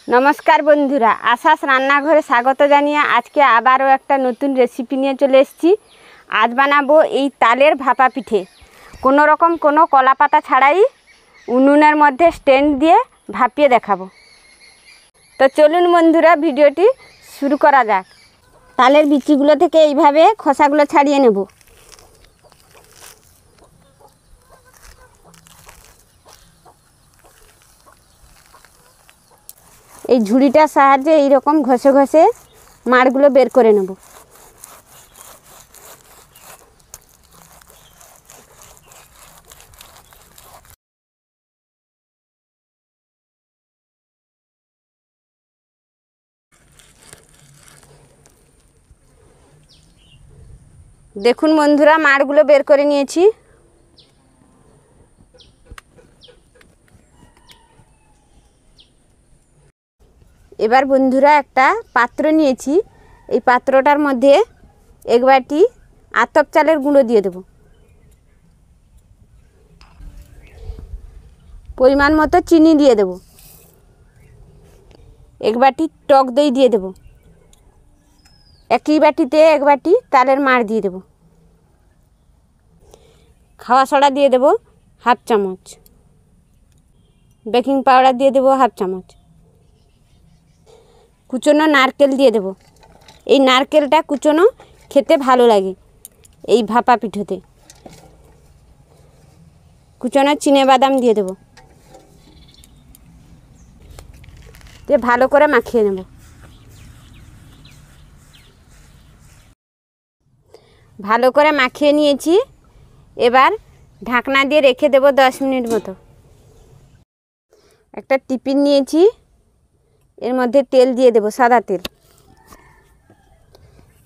नमस्कार बंधुरा आशास रान्नाघरे स्वागत जानिए आज के आबारो एक नतून रेसिपि निये चले एसेछि। आज बानाबो एई तालेर भापा पिठे कोनो रकम कोनो कला पाता छाड़ाई उनुनेर मध्य स्टैंड दिए भापिए देखाबो। तो चलुन बंधुरा भिडियोटी शुरू करा जाक। तालेर बिचिगुलो थेके एइभाবে খোসাগুলো ছাড়িয়ে নেব। এই ঝুড়িটার সাহায্যে এই রকম ঘষে ঘষে মাড়গুলো বের করে নেব। দেখুন বন্ধুরা মাড়গুলো বের করে নিয়েছি। এবার বন্ধুরা একটা পাত্র নিয়েছি, এই পাত্রটার মধ্যে এক বাটি আতপ চালের গুঁড়ো দিয়ে দেব, পরিমাণ মতো চিনি দিয়ে দেব, এক বাটি টক দই দিয়ে দেব, একই বাটিতে এক বাটি তালের মাড় দিয়ে দেব, খাওয়া সোডা দিয়ে দেব হাফ চামচ, বেকিং পাউডার দিয়ে দেব হাফ চামচ, কুচনো নারকেল দিয়ে দেব। এই নারকেলটা কুচনো খেতে ভালো লাগে এই ভাপা পিঠোতে। কুচনো চিনে বাদাম দিয়ে দেব, দিয়ে ভালো করে মাখিয়ে নেব। ভালো করে মাখিয়ে নিয়েছি, এবার ঢাকনা দিয়ে রেখে দেব 10 মিনিট মতো। একটা টিফিন নিয়েছি, এর মধ্যে তেল দিয়ে দেব, সাদা তেল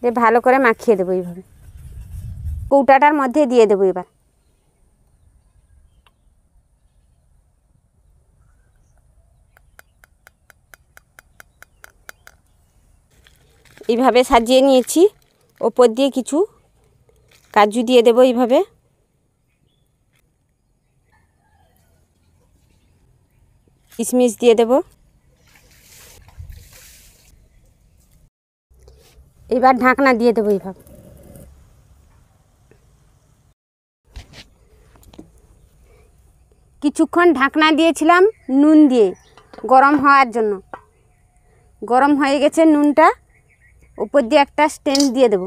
দিয়ে ভালো করে মাখিয়ে দেব। এইভাবে কৌটাটার মধ্যে দিয়ে দেব। এবার এইভাবে সাজিয়ে নিয়েছি, ওপর দিয়ে কিছু কাজু দিয়ে দেব, এইভাবে কিশমিশ দিয়ে দেব। এবার ঢাকনা দিয়ে দেবো এইভাবে। কিছুক্ষণ ঢাকনা দিয়েছিলাম নুন দিয়ে গরম হওয়ার জন্য। গরম হয়ে গেছে নুনটা, উপর দিয়ে একটা স্ট্যান্ড দিয়ে দেব,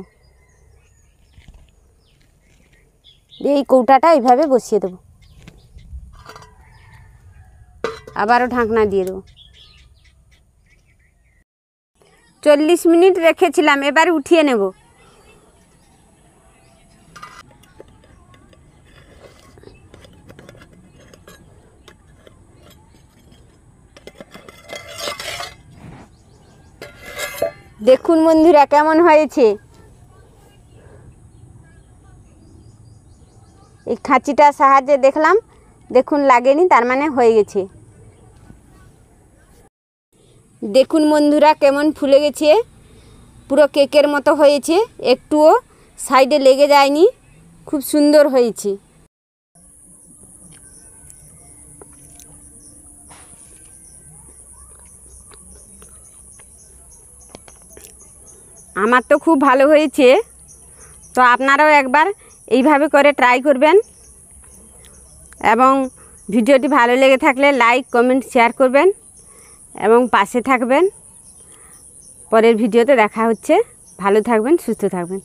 দিয়ে এই কৌটাটা এইভাবে বসিয়ে দেব। আবারও ঢাকনা দিয়ে দেব। 40 মিনিট রেখেছিলাম, এবার উঠিয়ে নেব। দেখুন বন্ধুরা কেমন হয়েছে। এই খাঁচিটার সাহায্যে দেখলাম, দেখুন লাগেনি, তার মানে হয়ে গেছে। দেখুন বন্ধুরা কেমন ফুলে গেছে, পুরো কেকের মতো হয়েছে, একটুও সাইডে লেগে যায়নি, খুব সুন্দর হয়েছে। আমার তো খুব ভালো হয়েছে, তো আপনারাও একবার এইভাবে করে ট্রাই করবেন, এবং ভিডিওটি ভালো লেগে থাকলে লাইক কমেন্ট শেয়ার করবেন এবং পাশে থাকবেন। পরের ভিডিওতে দেখা হচ্ছে। ভালো থাকবেন, সুস্থ থাকবেন।